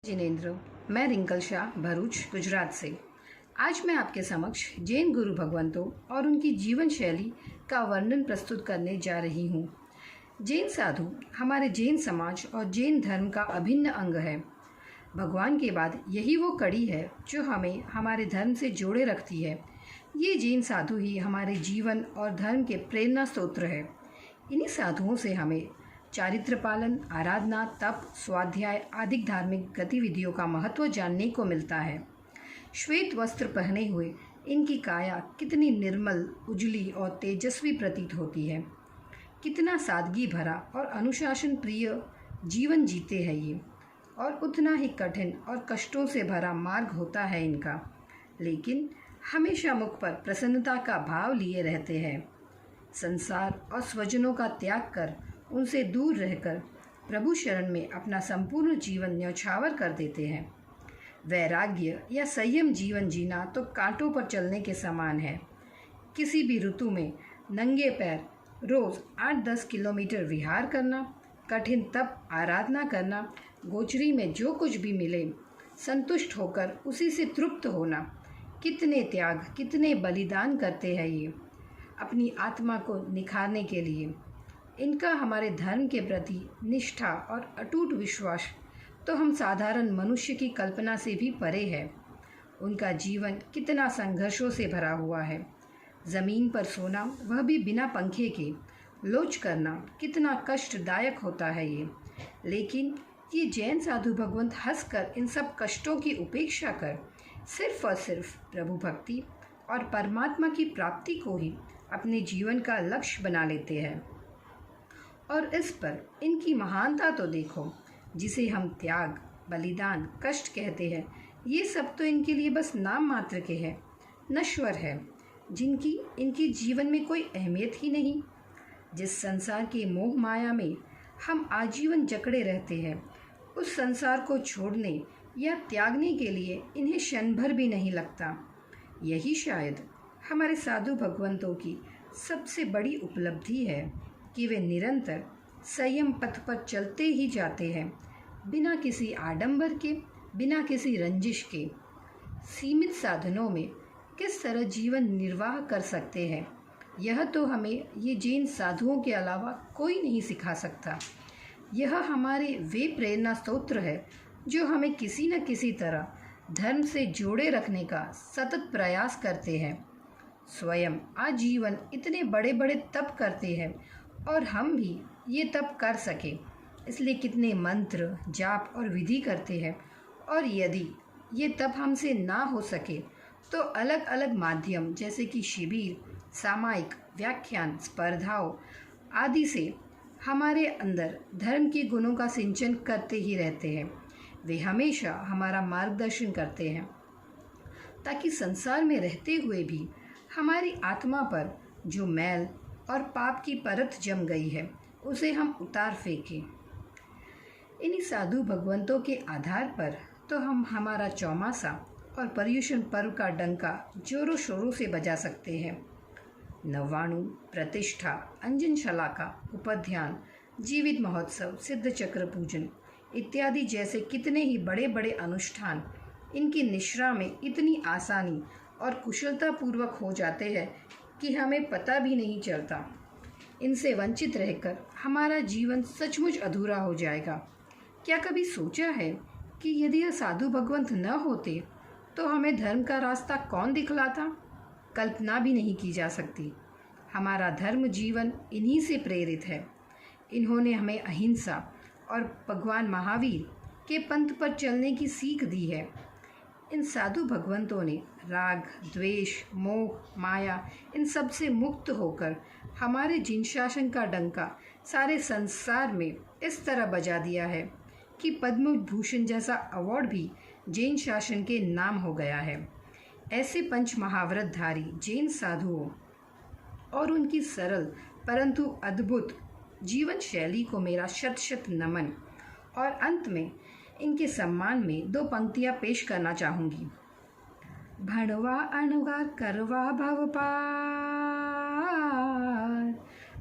जिनेंद्र। मैं रिंकल शाह भरूच गुजरात से। आज मैं आपके समक्ष जैन गुरु भगवंतों और उनकी जीवन शैली का वर्णन प्रस्तुत करने जा रही हूँ। जैन साधु हमारे जैन समाज और जैन धर्म का अभिन्न अंग है। भगवान के बाद यही वो कड़ी है जो हमें हमारे धर्म से जोड़े रखती है। ये जैन साधु ही हमारे जीवन और धर्म के प्रेरणा स्रोत है। इन्हीं साधुओं से हमें चारित्र पालन, आराधना, तप, स्वाध्याय आदि धार्मिक गतिविधियों का महत्व जानने को मिलता है। श्वेत वस्त्र पहने हुए इनकी काया कितनी निर्मल, उजली और तेजस्वी प्रतीत होती है। कितना सादगी भरा और अनुशासन प्रिय जीवन जीते हैं ये, और उतना ही कठिन और कष्टों से भरा मार्ग होता है इनका, लेकिन हमेशा मुख पर प्रसन्नता का भाव लिए रहते हैं। संसार और स्वजनों का त्याग कर उनसे दूर रहकर प्रभु शरण में अपना संपूर्ण जीवन न्यौछावर कर देते हैं। वैराग्य या संयम जीवन जीना तो कांटों पर चलने के समान है। किसी भी ऋतु में नंगे पैर रोज 8-10 किलोमीटर विहार करना, कठिन तप, आराधना करना, गोचरी में जो कुछ भी मिले संतुष्ट होकर उसी से तृप्त होना, कितने त्याग, कितने बलिदान करते हैं ये अपनी आत्मा को निखारने के लिए। इनका हमारे धर्म के प्रति निष्ठा और अटूट विश्वास तो हम साधारण मनुष्य की कल्पना से भी परे है। उनका जीवन कितना संघर्षों से भरा हुआ है। ज़मीन पर सोना, वह भी बिना पंखे के, लोच करना कितना कष्टदायक होता है ये। लेकिन ये जैन साधु भगवंत हंसकर इन सब कष्टों की उपेक्षा कर सिर्फ और सिर्फ प्रभु भक्ति और परमात्मा की प्राप्ति को ही अपने जीवन का लक्ष्य बना लेते हैं। और इस पर इनकी महानता तो देखो, जिसे हम त्याग, बलिदान, कष्ट कहते हैं, ये सब तो इनके लिए बस नाम मात्र के हैं, नश्वर है, जिनकी इनके जीवन में कोई अहमियत ही नहीं। जिस संसार के मोह माया में हम आजीवन जकड़े रहते हैं, उस संसार को छोड़ने या त्यागने के लिए इन्हें क्षण भर भी नहीं लगता। यही शायद हमारे साधु भगवंतों की सबसे बड़ी उपलब्धि है कि वे निरंतर संयम पथ पर चलते ही जाते हैं, बिना किसी आडंबर के, बिना किसी रंजिश के। सीमित साधनों में किस तरह जीवन निर्वाह कर सकते हैं, यह तो हमें ये जैन साधुओं के अलावा कोई नहीं सिखा सकता। यह हमारे वे प्रेरणा स्रोत है जो हमें किसी न किसी तरह धर्म से जोड़े रखने का सतत प्रयास करते हैं। स्वयं आजीवन इतने बड़े बड़े तप करते हैं और हम भी ये तप कर सके, इसलिए कितने मंत्र, जाप और विधि करते हैं। और यदि ये तप हमसे ना हो सके तो अलग अलग माध्यम जैसे कि शिविर, सामायिक व्याख्यान, स्पर्धाओं आदि से हमारे अंदर धर्म के गुणों का सिंचन करते ही रहते हैं। वे हमेशा हमारा मार्गदर्शन करते हैं ताकि संसार में रहते हुए भी हमारी आत्मा पर जो मैल और पाप की परत जम गई है उसे हम उतार फेंकें। इन्हीं साधु भगवंतों के आधार पर तो हम हमारा चौमासा और पर्युषण पर्व का डंका जोरों शोरों से बजा सकते हैं। नवाणु, प्रतिष्ठा, अंजन शलाका, उपध्यान, जीवित महोत्सव, सिद्ध चक्र पूजन इत्यादि जैसे कितने ही बड़े बड़े अनुष्ठान इनकी निश्रा में इतनी आसानी और कुशलता पूर्वक हो जाते हैं कि हमें पता भी नहीं चलता। इनसे वंचित रहकर हमारा जीवन सचमुच अधूरा हो जाएगा। क्या कभी सोचा है कि यदि यह साधु भगवंत न होते तो हमें धर्म का रास्ता कौन दिखलाता? कल्पना भी नहीं की जा सकती। हमारा धर्म जीवन इन्हीं से प्रेरित है। इन्होंने हमें अहिंसा और भगवान महावीर के पंथ पर चलने की सीख दी है। इन साधु भगवंतों ने राग, द्वेष, मोह, माया इन सब से मुक्त होकर हमारे जिन शासन का डंका सारे संसार में इस तरह बजा दिया है कि पद्म भूषण जैसा अवार्ड भी जैन शासन के नाम हो गया है। ऐसे पंच महाव्रतधारी जैन साधुओं और उनकी सरल परंतु अद्भुत जीवन शैली को मेरा शत शत नमन। और अंत में इनके सम्मान में 2 पंक्तियां पेश करना चाहूँगी। भणवा अणुगा करवा भव पार,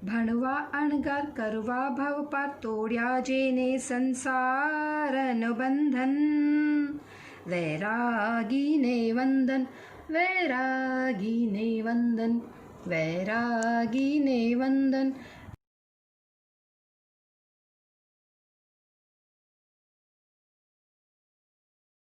भणवा अणगार करवा भव पार तोड्या जेने संसारन बंधन वैरागीने वंदन वैरागीने वंदन वैरागीने वंदन